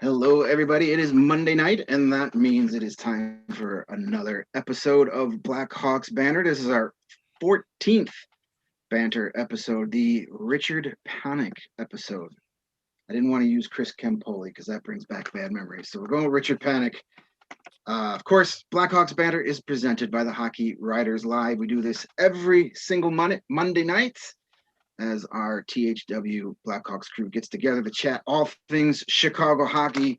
Hello, everybody. It is Monday night, and that means it is time for another episode of Blackhawks Banter. This is our 14th Banter episode, the Richard Panik episode. I didn't want to use Chris Campoli because that brings back bad memories. So we're going with Richard Panik. Of course, Blackhawks Banter is presented by the Hockey Writers Live. We do this every single Monday night as our THW Blackhawks crew gets together to chat all things Chicago hockey.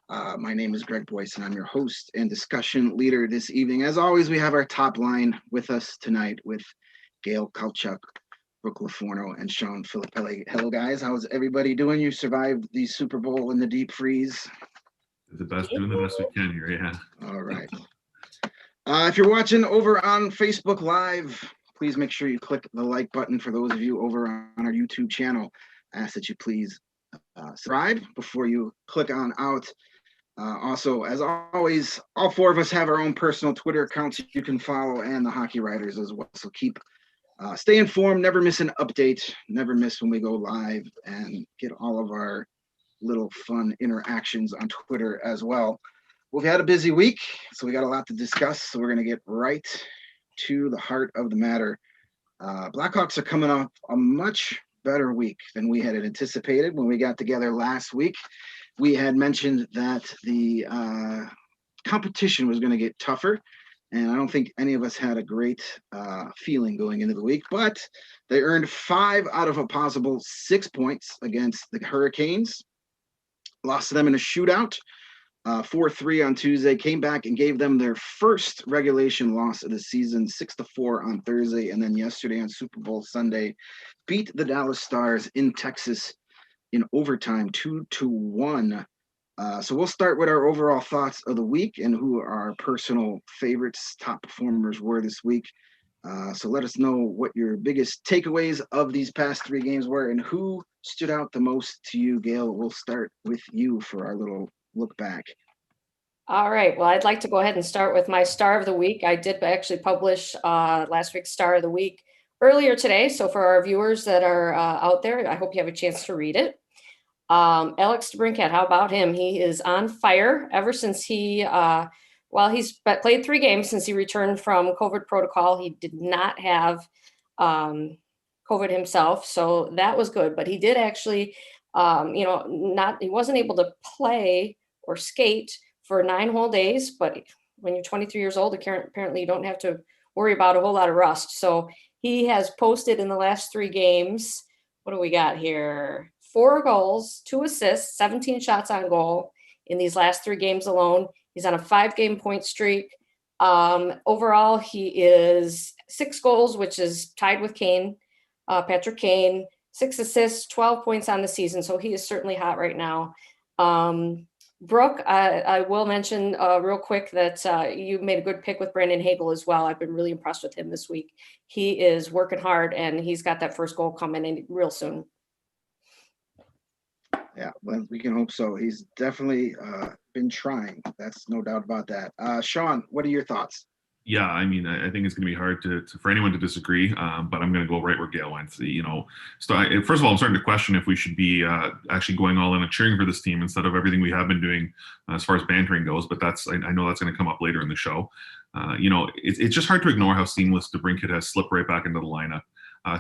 My name is Greg Boysen. I'm your host and discussion leader this evening. As always, we have our top line with us tonight with Gail Kauchak, Brooke LoFurno, and Shaun Filippelli. Hello, guys. How's everybody doing? You survived the Super Bowl in the deep freeze. Doing the best we can here, yeah. All right. If you're watching over on Facebook Live, please make sure you click the like button. For those of you over on our YouTube channel, I ask that you please subscribe before you click on out. Also, as always, all four of us have our own personal Twitter accounts you can follow, and the Hockey Writers as well. So stay informed, never miss an update, never miss when we go live, and get all of our little fun interactions on Twitter as well. We've had a busy week, so we got a lot to discuss. So we're going to get right to the heart of the matter. Blackhawks are coming off a much better week than we had anticipated when we got together last week. We had mentioned that the competition was going to get tougher, and I don't think any of us had a great feeling going into the week, but they earned 5 out of a possible 6 points against the Hurricanes, lost to them in a shootout, 4-3 on Tuesday, came back and gave them their first regulation loss of the season, 6-4 on Thursday, and then yesterday on Super Bowl Sunday, beat the Dallas Stars in Texas in overtime, 2-1. So we'll start with our overall thoughts of the week and who our personal favorites, top performers were this week. So let us know what your biggest takeaways of these past 3 games were and who stood out the most to you. Gail, we'll start with you for our little look back. All right. Well, I'd like to go ahead and start with my star of the week. I did actually publish last week's star of the week earlier today. So for our viewers that are out there, I hope you have a chance to read it. Alex DeBrincat, how about him? He is on fire ever since he's played 3 games since he returned from COVID protocol. He did not have COVID himself, so that was good. But he did actually, he wasn't able to play or skate for 9 whole days. But when you're 23 years old, apparently you don't have to worry about a whole lot of rust. So he has posted in the last 3 games. What do we got here? 4 goals, 2 assists, 17 shots on goal in these last 3 games alone. He's on a 5-game point streak. Overall, he is 6 goals, which is tied with Patrick Kane, 6 assists, 12 points on the season. So he is certainly hot right now. Brooke, I will mention real quick that you made a good pick with Brandon Hagel as well. I've been really impressed with him this week. He is working hard, and he's got that first goal coming in real soon. Yeah, well, we can hope so. He's definitely been trying. That's no doubt about that. Shaun, what are your thoughts? Yeah, I mean, I think it's going to be hard for anyone to disagree, but I'm going to go right where Gail went. First of all, I'm starting to question if we should be actually going all in and cheering for this team instead of everything we have been doing as far as bantering goes. But I know that's going to come up later in the show. It's just hard to ignore how seamless DeBrincat has slipped right back into the lineup.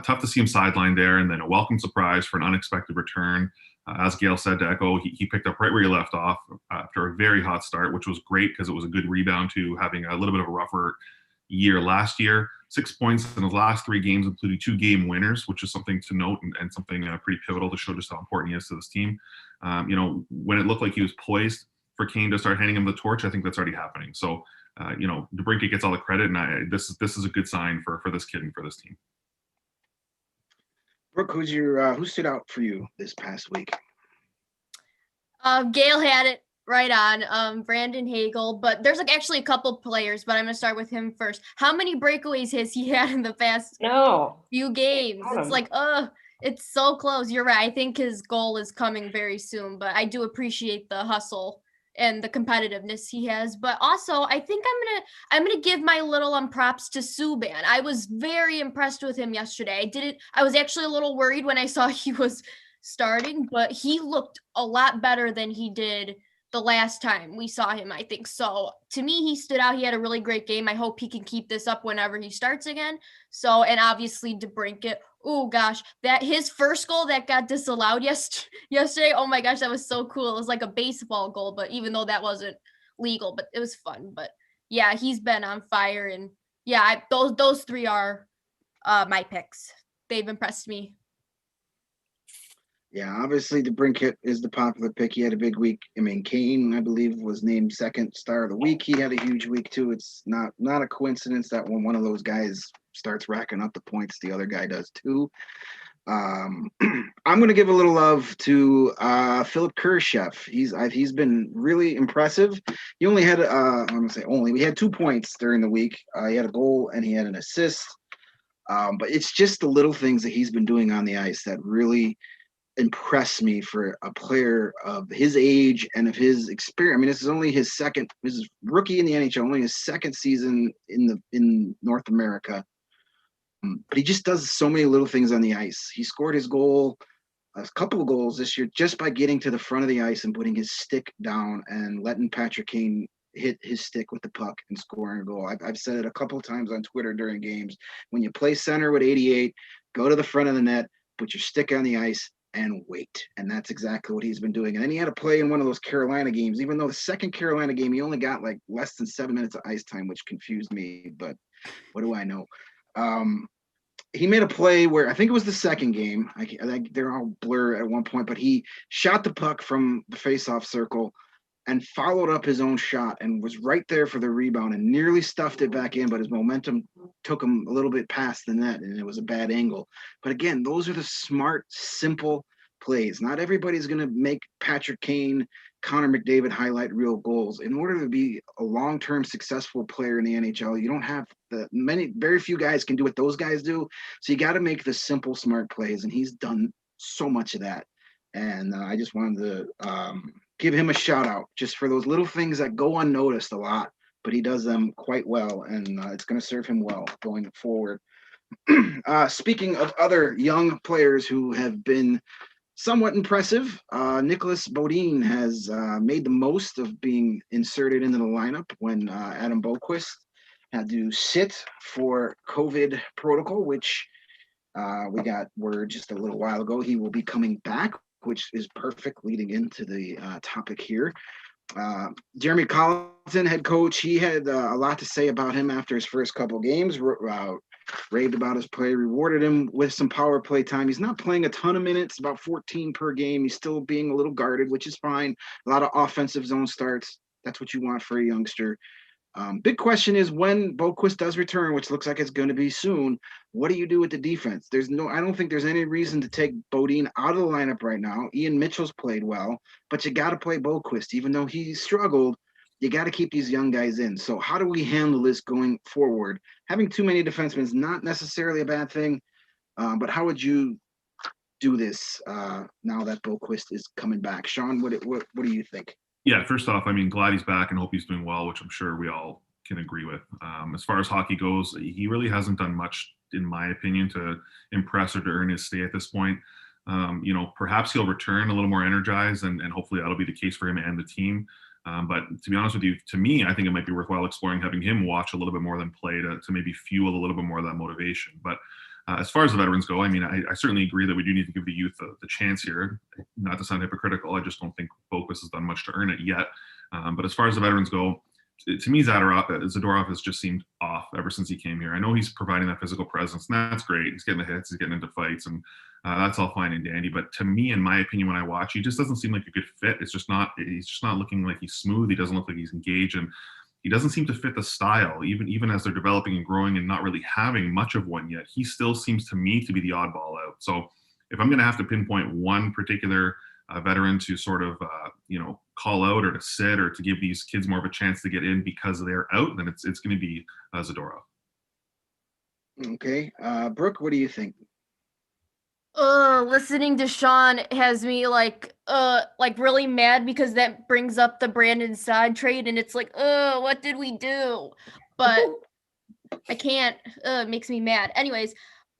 Tough to see him sidelined there, and then a welcome surprise for an unexpected return. As Gail said, to echo, he picked up right where he left off after a very hot start, which was great because it was a good rebound to having a little bit of a rougher year last year. 6 points in his last 3 games, including 2 game winners, which is something to note and something pretty pivotal to show just how important he is to this team. When it looked like he was poised for Kane to start handing him the torch, I think that's already happening. So, DeBrincat gets all the credit, and this is a good sign for this kid and for this team. Brooke, who stood out for you this past week? Gail had it right on, Brandon Hagel, but there's actually a couple players, but I'm going to start with him first. How many breakaways has he had in the past few games? It's like, it's so close. You're right. I think his goal is coming very soon, but I do appreciate the hustle and the competitiveness he has. But also, I think I'm gonna give my little props to Subban. I was very impressed with him yesterday. I was actually a little worried when I saw he was starting, but he looked a lot better than he did the last time we saw him, I think. So to me, he stood out. He had a really great game. I hope he can keep this up whenever he starts again. So, and obviously DeBrincat, oh gosh, that his first goal that got disallowed yesterday. Oh my gosh, that was so cool. It was like a baseball goal, but even though that wasn't legal, but it was fun. But yeah, he's been on fire, and yeah, those three are my picks. They've impressed me. Yeah, obviously DeBrincat is the popular pick. He had a big week. I mean, Kane, I believe, was named second star of the week. He had a huge week too. It's not a coincidence that when one of those guys starts racking up the points, the other guy does too. I'm going to give a little love to Philipp Kurashev. He's been really impressive. He only had I'm going to say only. We had 2 points during the week. He had a goal and he had an assist. But it's just the little things that he's been doing on the ice that really impress me for a player of his age and of his experience. I mean, this is rookie in the NHL, only his second season in North America. But he just does so many little things on the ice. He scored his goal, a couple of goals this year, just by getting to the front of the ice and putting his stick down and letting Patrick Kane hit his stick with the puck and scoring a goal. I've said it a couple of times on Twitter during games. When you play center with 88, go to the front of the net, put your stick on the ice, and wait. And that's exactly what he's been doing. And then he had to play in one of those Carolina games, even though the second Carolina game, he only got like less than 7 minutes of ice time, which confused me, but what do I know? He made a play where I think it was the second game. They're all blur at one point, but he shot the puck from the faceoff circle and followed up his own shot and was right there for the rebound and nearly stuffed it back in, but his momentum took him a little bit past the net and it was a bad angle. But again, those are the smart, simple plays. Not everybody's going to make Patrick Kane, Connor McDavid highlight reel goals. In order to be a long-term successful player in the NHL, you don't have very few guys can do what those guys do. So you got to make the simple, smart plays. And he's done so much of that. And I just wanted to give him a shout out just for those little things that go unnoticed a lot, but he does them quite well. And it's going to serve him well going forward. Speaking of other young players who have been somewhat impressive, Nicolas Beaudin has made the most of being inserted into the lineup when Adam Boqvist had to sit for COVID protocol, which we got word just a little while ago. He will be coming back, which is perfect leading into the topic here. Jeremy Colleton, head coach, he had a lot to say about him after his first couple games. Raved about his play, rewarded him with some power play time. He's not playing a ton of minutes, about 14 per game. He's still being a little guarded, which is fine. A lot of offensive zone starts. That's what you want for a youngster. Big question is when Boqvist does return, which looks like it's going to be soon, what do you do with the defense? I don't think there's any reason to take Beaudin out of the lineup right now. Ian Mitchell's played well, but you got to play Boqvist. Even though he struggled, you got to keep these young guys in. So how do we handle this going forward? Having too many defensemen is not necessarily a bad thing, but how would you do this now that Boqvist is coming back? Sean, what do you think? Yeah, first off, I mean, glad he's back and hope he's doing well, which I'm sure we all can agree with. As far as hockey goes, he really hasn't done much, in my opinion, to impress or to earn his stay at this point. Perhaps he'll return a little more energized, and hopefully that'll be the case for him and the team. But to be honest with you, to me, I think it might be worthwhile exploring having him watch a little bit more than play to maybe fuel a little bit more of that motivation. But as far as the veterans go, I mean, I certainly agree that we do need to give the youth the chance here. Not to sound hypocritical, I just don't think Boqvist has done much to earn it yet. But as far as the veterans go, to me, Zadorov has just seemed off ever since he came here. I know he's providing that physical presence, and that's great. He's getting the hits, he's getting into fights, and that's all fine and dandy. But to me, in my opinion, when I watch, he just doesn't seem like a good fit. He's just not looking like he's smooth. He doesn't look like he's engaged, and he doesn't seem to fit the style, even as they're developing and growing and not really having much of one yet. He still seems to me to be the oddball out. So if I'm going to have to pinpoint one particular veteran to sort of, call out or to sit or to give these kids more of a chance to get in because they're out, then it's going to be Zadorov. Okay. Brooke, what do you think? Listening to Sean has me like really mad because that brings up the Brandon Saad trade, and it's like, what did we do? But I can't. It makes me mad. Anyways,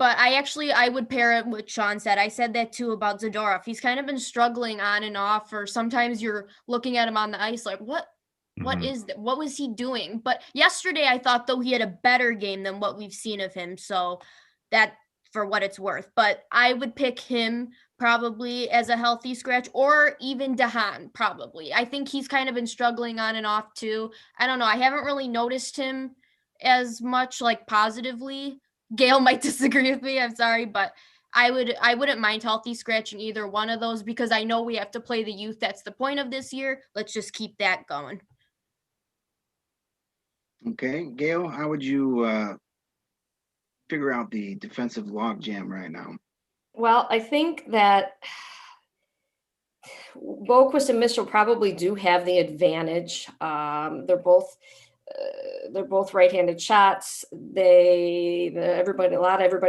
but I would pair it with Sean said. I said that too about Zadorov. He's kind of been struggling on and off, or sometimes you're looking at him on the ice like, what was he doing? But yesterday I thought though he had a better game than what we've seen of him. So that for what it's worth. But I would pick him probably as a healthy scratch, or even DeHaan probably. I think he's kind of been struggling on and off too. I don't know. I haven't really noticed him as much like positively. Gail might disagree with me. I'm sorry, but I wouldn't mind healthy scratching either one of those because I know we have to play the youth. That's the point of this year. Let's just keep that going. Okay, Gail, how would you figure out the defensive logjam right now? Well, I think that Boquist and Mitchell probably do have the advantage. They're both right-handed shots. Everybody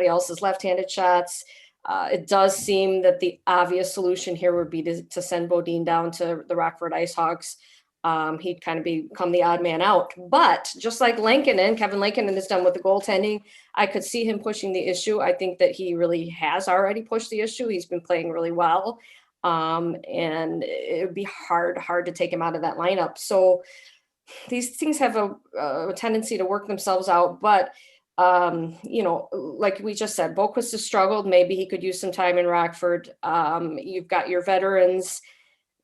else is left-handed shots. It does seem that the obvious solution here would be to send Beaudin down to the Rockford IceHogs. He'd kind of become the odd man out. But just like Kevin Lankinen has done with the goaltending, I could see him pushing the issue. I think that he really has already pushed the issue. He's been playing really well. And it would be hard to take him out of that lineup. So these things have a tendency to work themselves out. But, like we just said, Boquist has struggled. Maybe he could use some time in Rockford. You've got your veterans.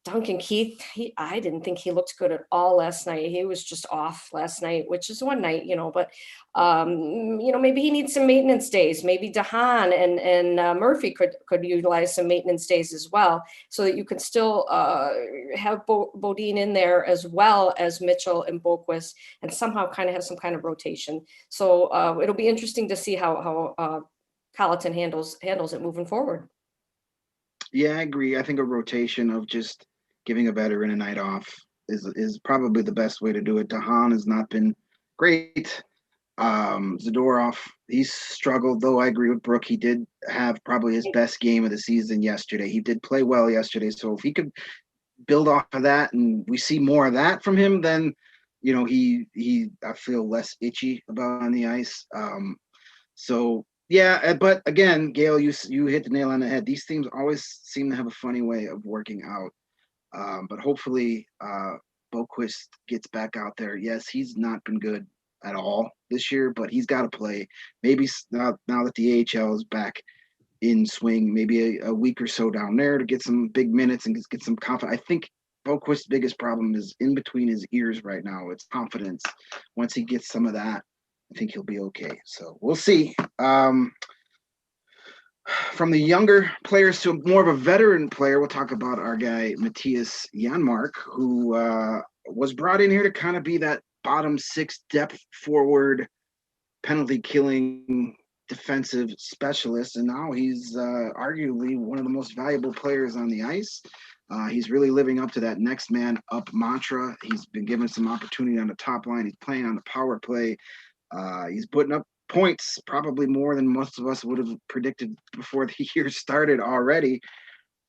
Duncan Keith, I didn't think he looked good at all last night. He was just off last night, which is one night, but maybe he needs some maintenance days. Maybe DeHaan and Murphy could utilize some maintenance days as well, so that you can still have Beaudin in there as well as Mitchell and Boquist, and somehow kind of have some kind of rotation. So it'll be interesting to see how Colleton handles it moving forward. Yeah, I agree. I think a rotation of just giving a veteran a night off is probably the best way to do it. DeHaan has not been great. Zadorov, he's struggled, though I agree with Brooke. He did have probably his best game of the season yesterday. He did play well yesterday. So if he could build off of that and we see more of that from him, then, I feel less itchy about on the ice. Yeah, but again, Gail, you hit the nail on the head. These teams always seem to have a funny way of working out. But hopefully Boquist gets back out there. Yes, he's not been good at all this year, but he's got to play. Maybe now that the AHL is back in swing, maybe a week or so down there to get some big minutes and get some confidence. I think Boquist's biggest problem is in between his ears right now. It's confidence. Once he gets some of that, I think he'll be okay. So we'll see. From the younger players to more of a veteran player, we'll talk about our guy, Mattias Janmark, who was brought in here to kind of be that bottom six depth forward, penalty killing defensive specialist. And now he's arguably one of the most valuable players on the ice. He's really living up to that next man up mantra. He's been given some opportunity on the top line. He's playing on the power play. He's putting up points, probably more than most of us would have predicted before the year started already.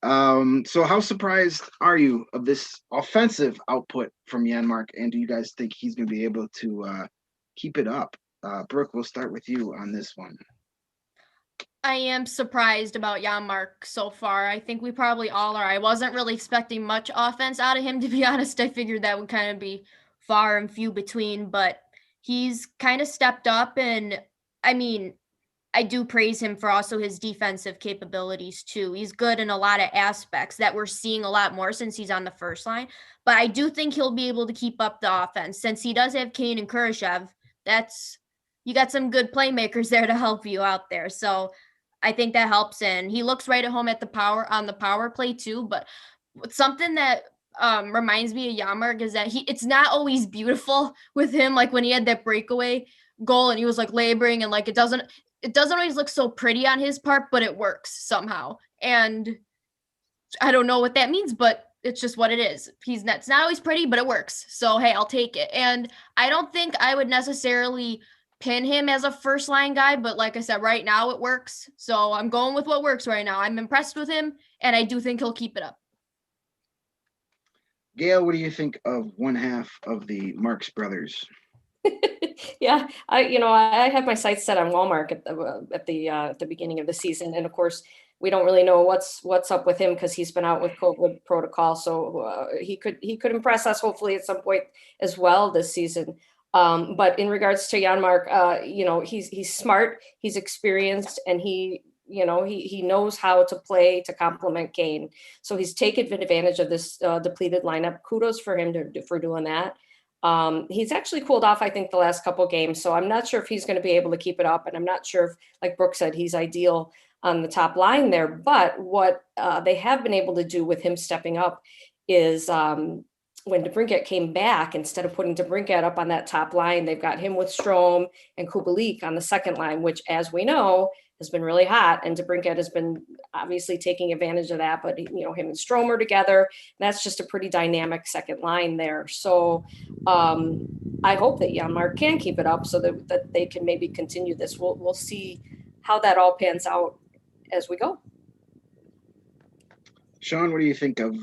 So how surprised are you of this offensive output from Janmark? And do you guys think he's going to be able to keep it up? Brooke, we'll start with you on this one. I am surprised about Janmark so far. I think we probably all are. I wasn't really expecting much offense out of him, to be honest. I figured that would kind of be far and few between, but he's kind of stepped up. And I mean, I do praise him for also his defensive capabilities too. He's good in a lot of aspects that we're seeing a lot more since he's on the first line. But I do think he'll be able to keep up the offense since he does have Kane and Kurashev. You got some good playmakers there to help you out there. So I think that helps. And he looks right at home on the power play too. But something that reminds me of Janmark is that it's not always beautiful with him. Like when he had that breakaway goal and he was like laboring and like it doesn't always look so pretty on his part, but it works somehow. And I don't know what that means, but it's just what it is. It's not always pretty, but it works. So, hey, I'll take it. And I don't think I would necessarily pin him as a first line guy, but like I said, right now it works. So I'm going with what works right now. I'm impressed with him and I do think he'll keep it up. Gail, what do you think of one half of the Marks brothers? Yeah, I have my sights set on Walmart at the beginning of the season, and of course, we don't really know what's up with him because he's been out with COVID protocol. So he could impress us hopefully at some point as well this season. But in regards to Janmark, he's smart, he's experienced, and he knows how to play to complement Kane. So he's taken advantage of this depleted lineup. Kudos for him for doing that. He's actually cooled off, I think, the last couple games. So I'm not sure if he's going to be able to keep it up. And I'm not sure if, like Brooke said, he's ideal on the top line there. But what they have been able to do with him stepping up is when DeBrincat came back, instead of putting DeBrincat up on that top line, they've got him with Strome and Kubalik on the second line, which, as we know, has been really hot. And DeBrincat has been obviously taking advantage of that. But, him and Strome are together. That's just a pretty dynamic second line there. So I hope that Janmark can keep it up so that they can maybe continue this. We'll see how that all pans out as we go. Sean, what do you think of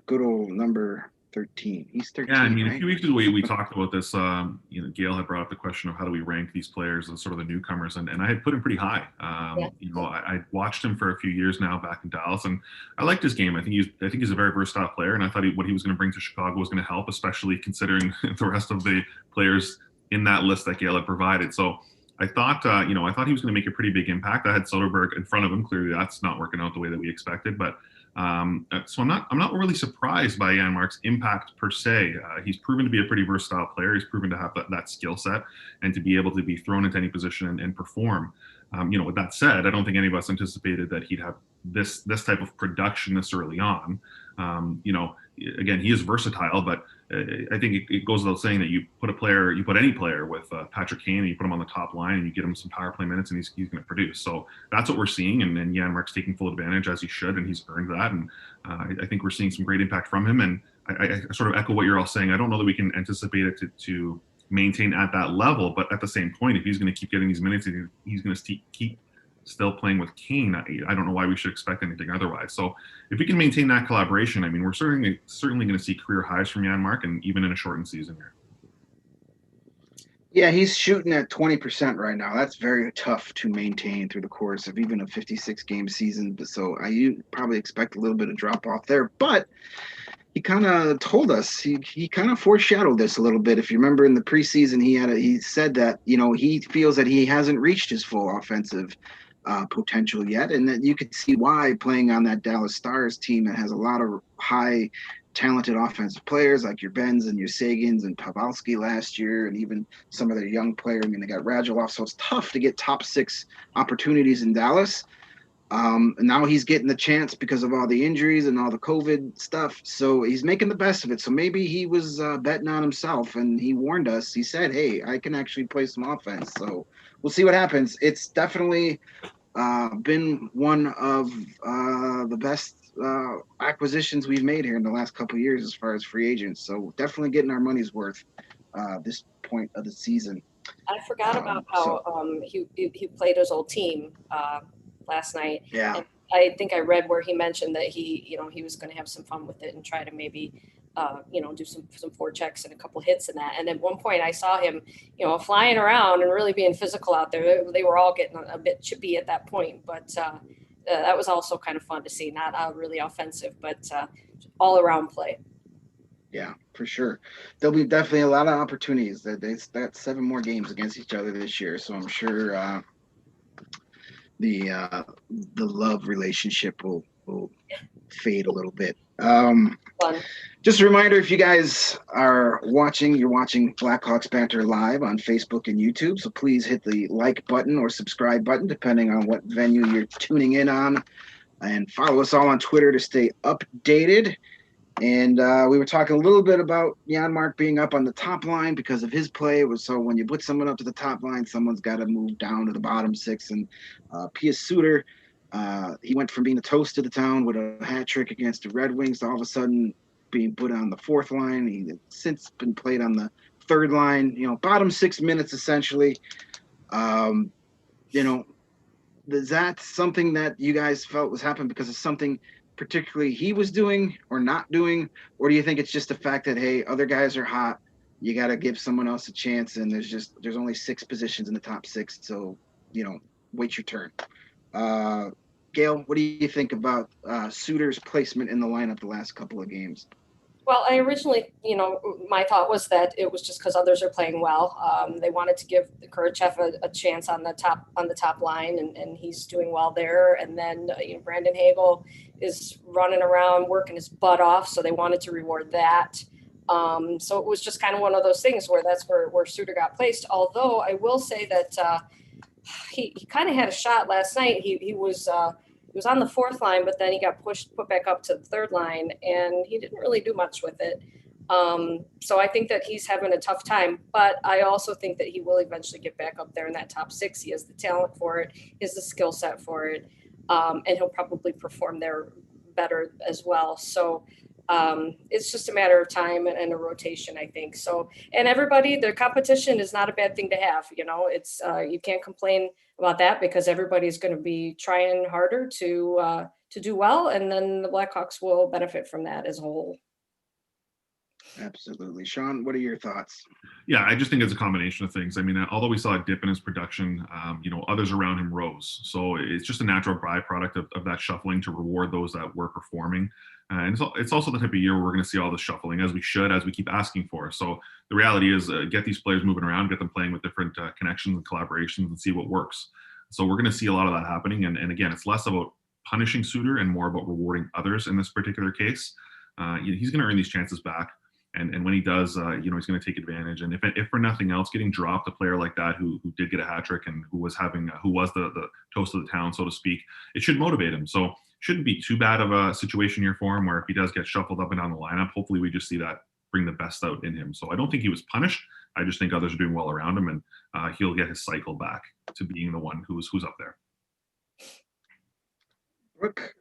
good old number 13? He's 13. Yeah, I mean, right? a few weeks ago we talked about this. Gail had brought up the question of how do we rank these players as sort of the newcomers, and I had put him pretty high. I watched him for a few years now back in Dallas, and I liked his game. I think he's a very versatile player, and I thought what he was going to bring to Chicago was going to help, especially considering the rest of the players in that list that Gail had provided. So I thought he was going to make a pretty big impact. I had Soderberg in front of him. Clearly, that's not working out the way that we expected, but. So I'm not really surprised by Janmark's impact per se. He's proven to be a pretty versatile player. He's proven to have that skill set and to be able to be thrown into any position and perform. With that said, I don't think any of us anticipated that he'd have this type of production this early on. Again, he is versatile, but I think it goes without saying that you put any player with Patrick Kane, and you put him on the top line, and you get him some power play minutes, and he's going to produce. So that's what we're seeing, and Janmark's taking full advantage as he should, and he's earned that. And I think we're seeing some great impact from him. And I sort of echo what you're all saying. I don't know that we can anticipate it to maintain at that level, but at the same point, if he's going to keep getting these minutes, he's going to keep still playing with Kane. I don't know why we should expect anything otherwise. So if we can maintain that collaboration, I mean, we're certainly going to see career highs from Janmark, and even in a shortened season here. Yeah, he's shooting at 20% right now. That's very tough to maintain through the course of even a 56-game season. So you probably expect a little bit of drop off there, but he kind of told us, he kind of foreshadowed this a little bit. If you remember in the preseason, he said that, he feels that he hasn't reached his full offensive potential yet, and that you could see why, playing on that Dallas Stars team that has a lot of high talented offensive players like your Benz and your Sagans and Pavelski last year, and even some of their young players. I mean, they got Radulov, so it's tough to get top 6 opportunities in Dallas. And now he's getting the chance because of all the injuries and all the COVID stuff. So he's making the best of it. So maybe he was betting on himself, and he warned us. He said, hey, I can actually play some offense. So we'll see what happens. It's definitely been one of the best acquisitions we've made here in the last couple of years as far as free agents. So definitely getting our money's worth this point of the season. I forgot about how he played his old team last night. Yeah. And I think I read where he mentioned that he was going to have some fun with it and try to maybe do some forechecks and a couple hits in that. And at one point I saw him, flying around and really being physical out there. They were all getting a bit chippy at that point, but that was also kind of fun to see. Not really offensive, but all around play. Yeah, for sure. There'll be definitely a lot of opportunities. That's 7 more games against each other this year, so I'm sure the love relationship will fade a little bit. Fun. Just a reminder, if you guys are watching, you're watching Blackhawks Banter live on Facebook and YouTube, so please hit the like button or subscribe button, depending on what venue you're tuning in on, and follow us all on Twitter to stay updated. And we were talking a little bit about Janmark being up on the top line because of his play. So when you put someone up to the top line, someone's got to move down to the bottom 6. And Pius Suter, he went from being the toast of the town with a hat trick against the Red Wings to all of a sudden being put on the 4th line. He's since been played on the 3rd line, bottom 6 minutes essentially. Is that something that you guys felt was happening because of something particularly he was doing or not doing, or do you think it's just the fact that, hey, other guys are hot, you got to give someone else a chance. And there's only 6 positions in the top 6. So, wait your turn. Gail, what do you think about Suter's placement in the lineup the last couple of games? Well, I originally, my thought was that it was just because others are playing well. They wanted to give Kauchak a chance on the top line, and he's doing well there. And then Brandon Hagel is running around working his butt off, so they wanted to reward that. So it was just kind of one of those things where that's where Suter got placed. Although I will say that he kind of had a shot last night. He was on the 4th line, but then he got put back up to the 3rd line, and he didn't really do much with it. So I think that he's having a tough time, but I also think that he will eventually get back up there in that top 6. He has the talent for it, he has the skill set for it, and he'll probably perform there better as well. So it's just a matter of time and a rotation, I think. So, and everybody, their competition is not a bad thing to have. It's you can't complain about that because everybody's going to be trying harder to do well, and then the Blackhawks will benefit from that as a whole. Absolutely. Shaun, what are your thoughts? Yeah, I just think it's a combination of things. I mean, although we saw a dip in his production, others around him rose. So it's just a natural byproduct of that shuffling to reward those that were performing. And it's also the type of year where we're going to see all this shuffling, as we keep asking for. So the reality is get these players moving around, get them playing with different connections and collaborations, and see what works. So we're going to see a lot of that happening. And again, it's less about punishing Suter and more about rewarding others in this particular case. He's going to earn these chances back. And when he does, he's going to take advantage. And if for nothing else, getting dropped, a player like that who did get a hat trick and who was the toast of the town, so to speak, it should motivate him. So shouldn't be too bad of a situation here for him, where if he does get shuffled up and down the lineup, hopefully we just see that bring the best out in him. So I don't think he was punished. I just think others are doing well around him, and he'll get his cycle back to being the one who's up there. Brooke,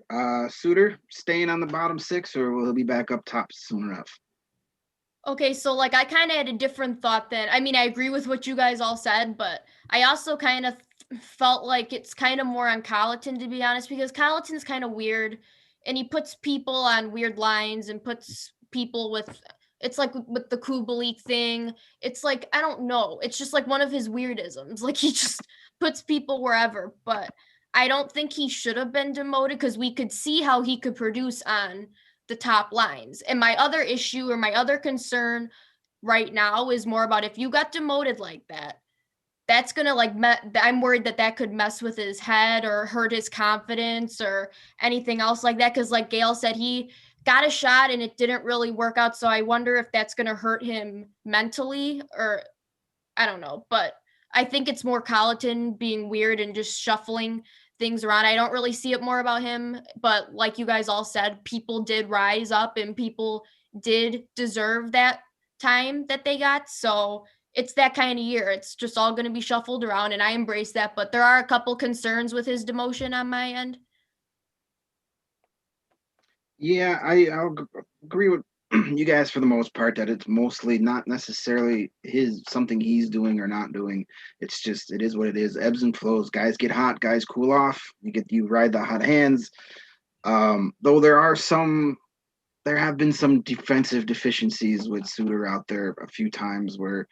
Suter staying on the bottom 6, or will he be back up top soon enough? Okay, so I kind of had a different thought than, I agree with what you guys all said, but I also kind of felt like it's kind of more on Colleton, to be honest, because Colleton's kind of weird, and he puts people on weird lines and puts people with, it's like with the Kubalik thing. It's I don't know. It's just one of his weirdisms. He just puts people wherever, but I don't think he should have been demoted because we could see how he could produce on the top lines. And my other issue or my other concern right now is more about if you got demoted like that, that's going to I'm worried that could mess with his head or hurt his confidence or anything else like that. Cause like Gail said, he got a shot and it didn't really work out. So I wonder if that's going to hurt him mentally, or I don't know, but I think it's more Colleton being weird and just shuffling things around. I don't really see it more about him, but like you guys all said, people did rise up and people did deserve that time that they got. So it's that kind of year. It's just all going to be shuffled around, and I embrace that. But there are a couple concerns with his demotion on my end. Yeah, I'll agree with you guys for the most part that it's mostly not necessarily something he's doing or not doing. It's just, it is what it is. Ebbs and flows. Guys get hot, guys cool off. You ride the hot hands. Though there have been some defensive deficiencies with Suter out there a few times where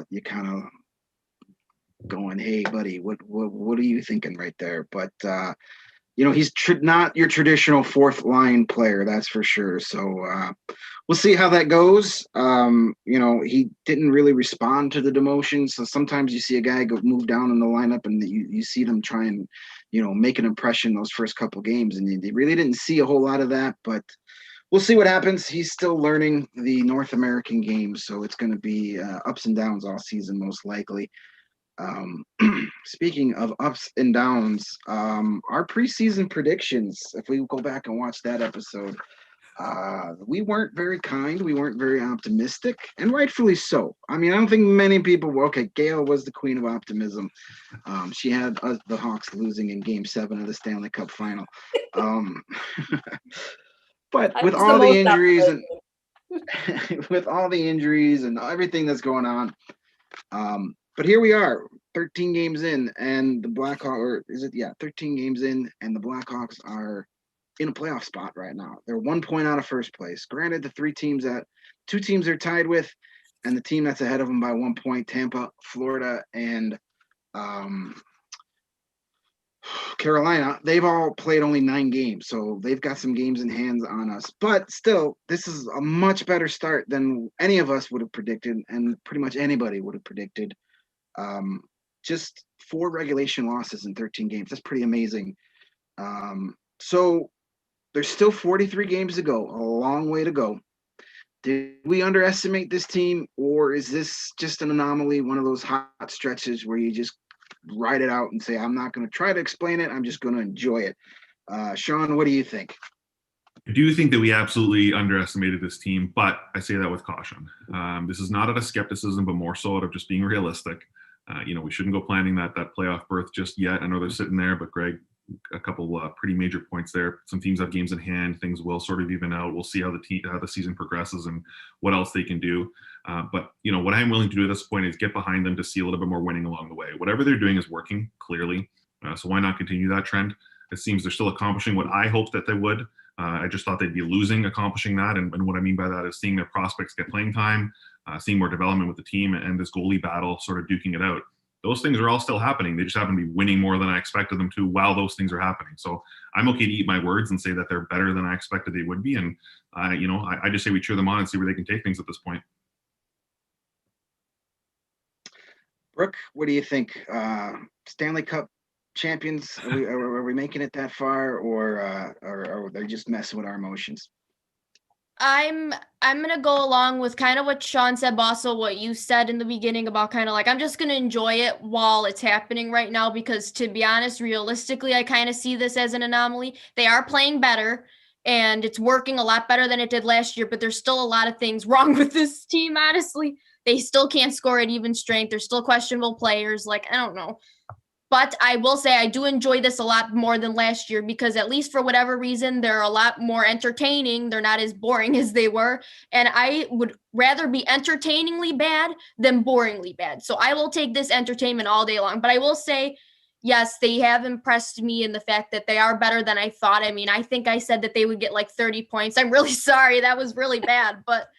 you kind of going, hey buddy, what are you thinking right there? But he's not your traditional 4th line player, that's for sure. So we'll see how that goes. He didn't really respond to the demotion. So sometimes you see a guy move down in the lineup and you see them try and, make an impression those first couple games. And they really didn't see a whole lot of that, but we'll see what happens. He's still learning the North American game. So it's going to be ups and downs all season, most likely. Speaking of ups and downs, our preseason predictions, if we go back and watch that episode, we weren't very kind. We weren't very optimistic, and rightfully so. I don't think many people were. Okay, Gail was the queen of optimism. She had the Hawks losing in Game 7 of the Stanley Cup Final. But with all the injuries and with all the injuries and everything that's going on, but here we are, 13 games in, and the Blackhawks, or is it? Yeah, 13 games in, and the Blackhawks are in a playoff spot right now. They're 1 point out of first place. Granted, two teams are tied with, and the team that's ahead of them by 1 point, Tampa, Florida, and Carolina, they've all played only 9 games, so they've got some games in hands on us. But still, this is a much better start than any of us would have predicted, and pretty much anybody would have predicted. Just 4 regulation losses in 13 games. That's pretty amazing. So there's still 43 games to go, a long way to go. Did we underestimate this team, or is this just an anomaly, one of those hot stretches where you just ride it out and say, I'm not going to try to explain it, I'm just going to enjoy it? Shaun, what do you think? I do think that we absolutely underestimated this team, but I say that with caution. This is not out of skepticism, but more so out of just being realistic. We shouldn't go planning that playoff berth just yet. I know they're sitting there, but Greg, a couple pretty major points there. Some teams have games in hand. Things will sort of even out. We'll see how the season progresses and what else they can do. But what I'm willing to do at this point is get behind them to see a little bit more winning along the way. Whatever they're doing is working, clearly. So why not continue that trend? It seems they're still accomplishing what I hoped that they would. I just thought they'd be losing accomplishing that. And what I mean by that is seeing their prospects get playing time, seeing more development with the team, and this goalie battle sort of duking it out. Those things are all still happening. They just happen to be winning more than I expected them to while those things are happening. So I'm okay to eat my words and say that they're better than I expected they would be. And, I just say we cheer them on and see where they can take things at this point. Brooke, what do you think? Stanley Cup champions? Are we making it that far, or are they just messing with our emotions? I'm gonna go along with kind of what Shaun said, but also what you said in the beginning about kind of like, I'm just gonna enjoy it while it's happening right now, because to be honest, realistically, I kind of see this as an anomaly. They are playing better and it's working a lot better than it did last year, but there's still a lot of things wrong with this team, honestly. They still can't score at even strength. There's still questionable players. Like, I don't know. But I will say I do enjoy this a lot more than last year, because at least for whatever reason, they're a lot more entertaining. They're not as boring as they were. And I would rather be entertainingly bad than boringly bad. So I will take this entertainment all day long. But I will say, yes, they have impressed me in the fact that they are better than I thought. I mean, I think I said that they would get like 30 points. I'm really sorry. That was really bad. But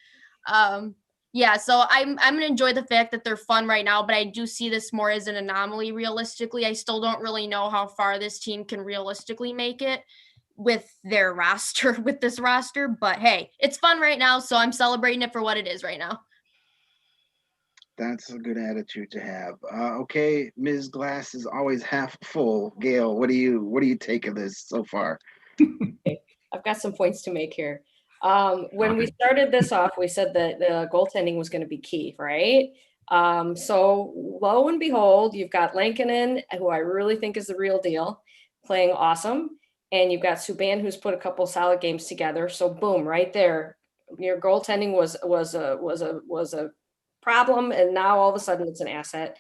yeah, so I'm going to enjoy the fact that they're fun right now, but I do see this more as an anomaly realistically. I still don't really know how far this team can realistically make it with their roster, with this roster, but hey, it's fun right now, so I'm celebrating it for what it is right now. That's a good attitude to have. Okay, Ms. Glass is always half full. Gail, what do you take of this so far? Okay. I've got some points to make here. When we started this off, we said that the goaltending was going to be key, right? So lo and behold, you've got Lankinen, who I really think is the real deal, playing awesome. And you've got Subban, who's put a couple solid games together. So boom, right there, your goaltending was a problem. And now all of a sudden it's an asset.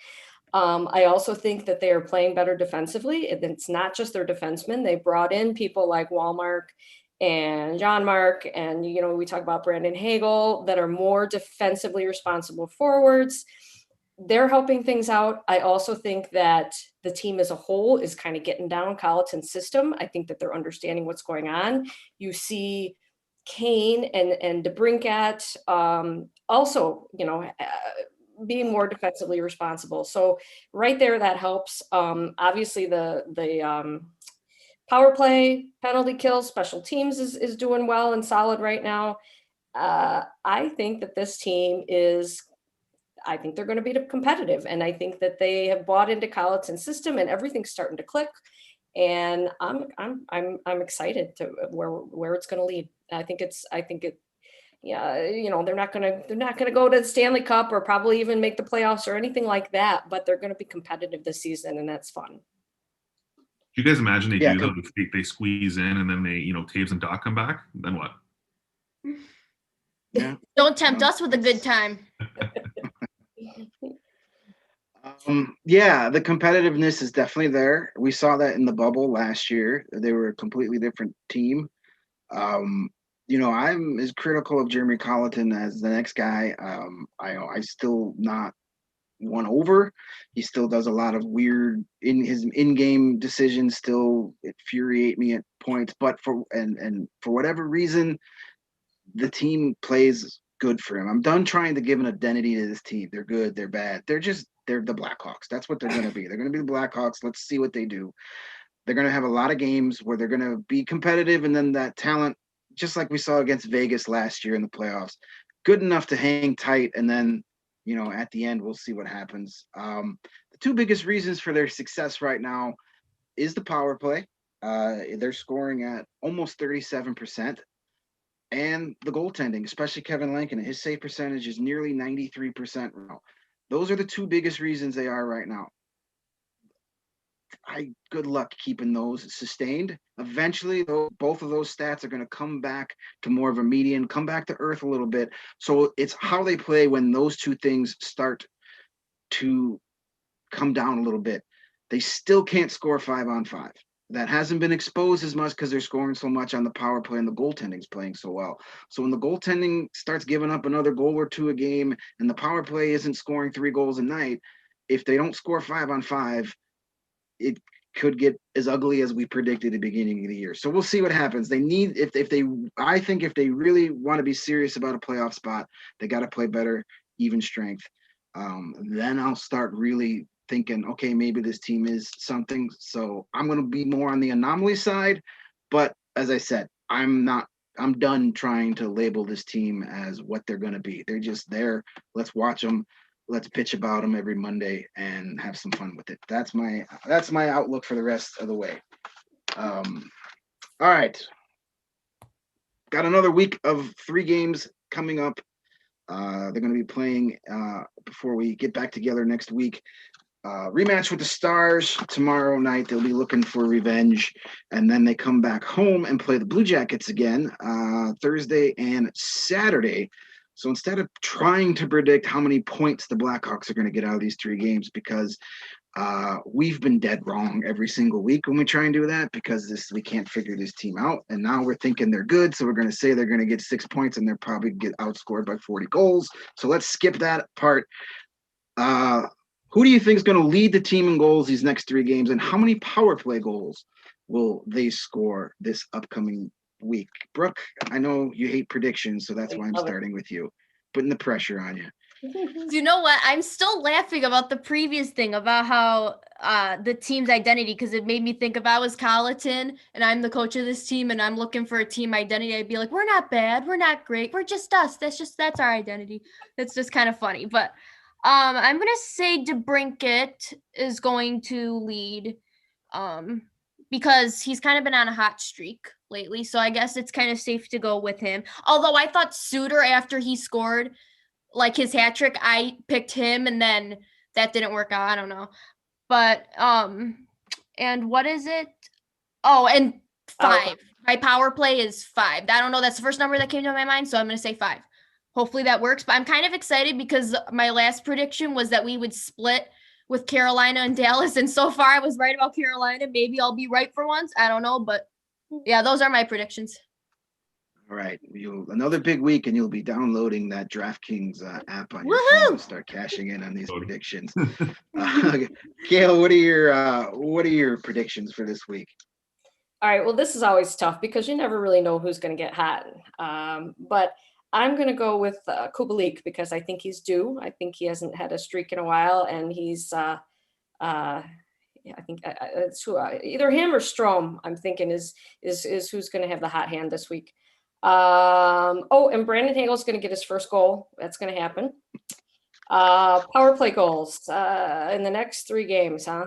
I also think that they are playing better defensively. And it's not just their defensemen. They brought in people like Wallmark and Janmark, and we talk about Brandon Hagel, that are more defensively responsible forwards. They're helping things out. I also think that the team as a whole is kind of getting down Colleton's system. I think that they're understanding what's going on. You see Kane and DeBrincat also, being more defensively responsible. So right there, that helps. Obviously, the power play, penalty kills, special teams is doing well and solid right now. I think that this team I think they're going to be competitive, and I think that they have bought into Colleton's system, and everything's starting to click. And I'm excited to where it's going to lead. Yeah, they're not gonna go to the Stanley Cup or probably even make the playoffs or anything like that, but they're going to be competitive this season, and that's fun. Do you guys imagine they do that? They squeeze in, and then they, Taves and Doc come back. Then what? Yeah. Don't tempt us with a good time. Yeah, the competitiveness is definitely there. We saw that in the bubble last year. They were a completely different team. I'm as critical of Jeremy Colleton as the next guy. I still not won over. He still does a lot of weird his in-game decisions still infuriate me at points, but for whatever reason, the team plays good for him. I'm done trying to give an identity to this team. They're good, they're bad. They're the Blackhawks. That's what they're going to be. They're going to be the Blackhawks. Let's see what they do. They're going to have a lot of games where they're going to be competitive, and then that talent, just like we saw against Vegas last year in the playoffs, good enough to hang tight, and then, at the end, we'll see what happens. The two biggest reasons for their success right now is the power play. They're scoring at almost 37%. And the goaltending, especially Kevin Lankin, his save percentage is nearly 93% now. Those are the two biggest reasons they are right now. Good luck keeping those sustained. Eventually, both of those stats are going to come back to more of a median, come back to earth a little bit. So it's how they play when those two things start to come down a little bit. They still can't score 5-on-5. That hasn't been exposed as much because they're scoring so much on the power play and the goaltending's playing so well. So when the goaltending starts giving up another goal or two a game and the power play isn't scoring 3 goals a night, if they don't score 5-on-5, it could get as ugly as we predicted at the beginning of the year. So we'll see what happens. They need, I think if they really want to be serious about a playoff spot, they got to play better, even strength. Then I'll start really thinking, okay, maybe this team is something. So I'm going to be more on the anomaly side. But as I said, I'm done trying to label this team as what they're going to be. They're just there. Let's watch them. Let's bitch about them every Monday and have some fun with it. That's my outlook for the rest of the way. All right. Got another week of 3 games coming up. They're going to be playing before we get back together next week. Rematch with the Stars tomorrow night. They'll be looking for revenge, and then they come back home and play the Blue Jackets again Thursday and Saturday. So instead of trying to predict how many points the Blackhawks are going to get out of these 3 games, because we've been dead wrong every single week when we try and do that, because we can't figure this team out. And now we're thinking they're good, so we're going to say they're going to get 6 points, and they're probably get outscored by 40 goals. So let's skip that part. Who do you think is going to lead the team in goals these next 3 games, and how many power play goals will they score this upcoming week? Brooke, I know you hate predictions, so that's why I'm starting with you, putting the pressure on you. You know what? I'm still laughing about the previous thing about how the team's identity, because it made me think if I was Colleton and I'm the coach of this team and I'm looking for a team identity, I'd be like, we're not bad, we're not great, we're just us. That's our identity. That's just kind of funny. But I'm gonna say DeBrincat is going to lead, because he's kind of been on a hot streak lately. So I guess it's kind of safe to go with him. Although I thought Suter, after he scored like his hat trick, I picked him, and then that didn't work out. I don't know. But and what is it? Oh, and 5. My power play is 5. I don't know. That's the first number that came to my mind, so I'm gonna say 5. Hopefully that works. But I'm kind of excited because my last prediction was that we would split with Carolina and Dallas. And so far I was right about Carolina. Maybe I'll be right for once. I don't know. But yeah, those are my predictions. All right. Another big week, and you'll be downloading that DraftKings app on your phone to start cashing in on these predictions. Gail, what are your predictions for this week? All right. Well, this is always tough because you never really know who's going to get hot. But I'm going to go with Kubalik because I think he's due. I think he hasn't had a streak in a while, and he's I think it's either him or Strome. I'm thinking is who's going to have the hot hand this week. And Brandon Hagel's going to get his first goal. That's going to happen. Power play goals in the next 3 games, huh?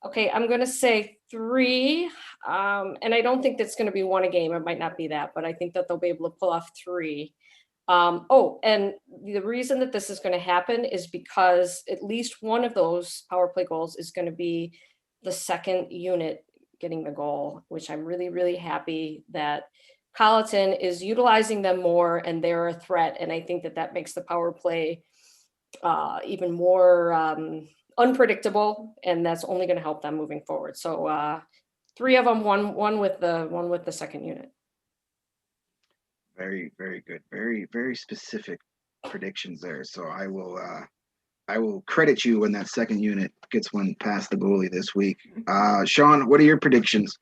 Okay, I'm going to say 3. And I don't think that's going to be 1 a game. It might not be that, but I think that they'll be able to pull off 3. And the reason that this is going to happen is because at least one of those power play goals is going to be the second unit getting the goal, which I'm really, really happy that Colleton is utilizing them more and they're a threat. And I think that makes the power play even more unpredictable, and that's only going to help them moving forward. So 3 of them, one with the second unit. Very, very good. Very, very specific predictions there. So I will credit you when that second unit gets one past the goalie this week. Shaun, what are your predictions?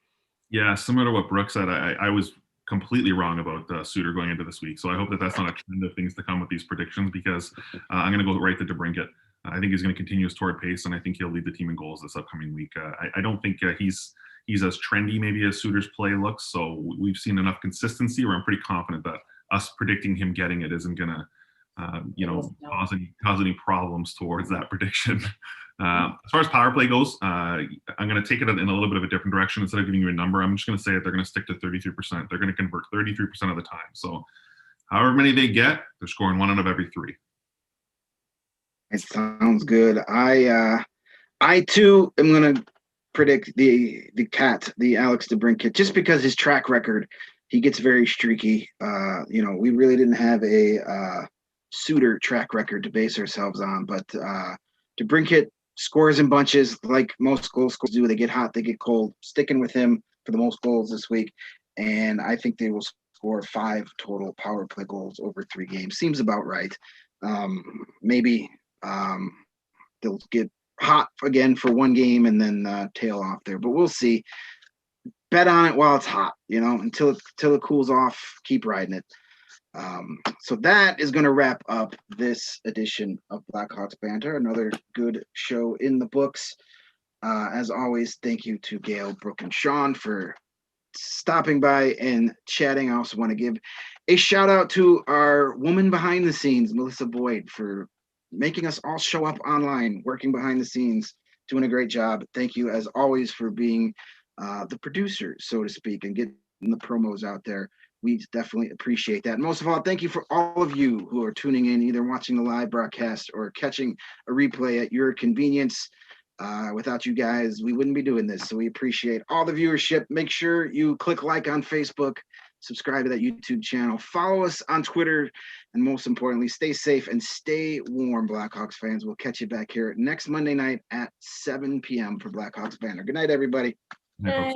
Yeah, similar to what Brooke said, I was completely wrong about Suter going into this week. So I hope that that's not a trend of things to come with these predictions, because I'm going to go right to DeBrincat. I think he's going to continue his torrid pace, and I think he'll lead the team in goals this upcoming week. I don't think he's as trendy maybe as Suter's play looks. So we've seen enough consistency where I'm pretty confident that us predicting him getting it isn't going to cause any problems towards that prediction. As far as power play goes, I'm going to take it in a little bit of a different direction. Instead of giving you a number, I'm just going to say that they're going to stick to 33%. They're going to convert 33% of the time. So however many they get, they're scoring 1 out of every 3. It sounds good. I too am going to predict the Alex DeBrincat, just because his track record, he gets very streaky. We really didn't have a Suter track record to base ourselves on, but DeBrincat scores in bunches like most goal scorers do. They get hot, they get cold. Sticking with him for the most goals this week, and I think they will score 5 total power play goals over 3 games. Seems about right. Maybe they'll get hot again for 1 game and then tail off there, but we'll see. Bet on it while it's hot, until it cools off. Keep riding it. So that is going to wrap up this edition of Blackhawks Banter. Another good show in the books. As always, thank you to Gail, Brooke, and Sean for stopping by and chatting. I also want to give a shout out to our woman behind the scenes, Melissa Boyd, for making us all show up online, working behind the scenes, doing a great job. Thank you, as always, for being the producer, so to speak, and getting the promos out there. We definitely appreciate that. And most of all, thank you for all of you who are tuning in, either watching the live broadcast or catching a replay at your convenience. Without you guys, we wouldn't be doing this. So we appreciate all the viewership. Make sure you click like on Facebook, subscribe to that YouTube channel, follow us on Twitter, and most importantly, stay safe and stay warm, Blackhawks fans. We'll catch you back here next Monday night at 7 p.m. for Blackhawks Banter. Good night, everybody. Bye.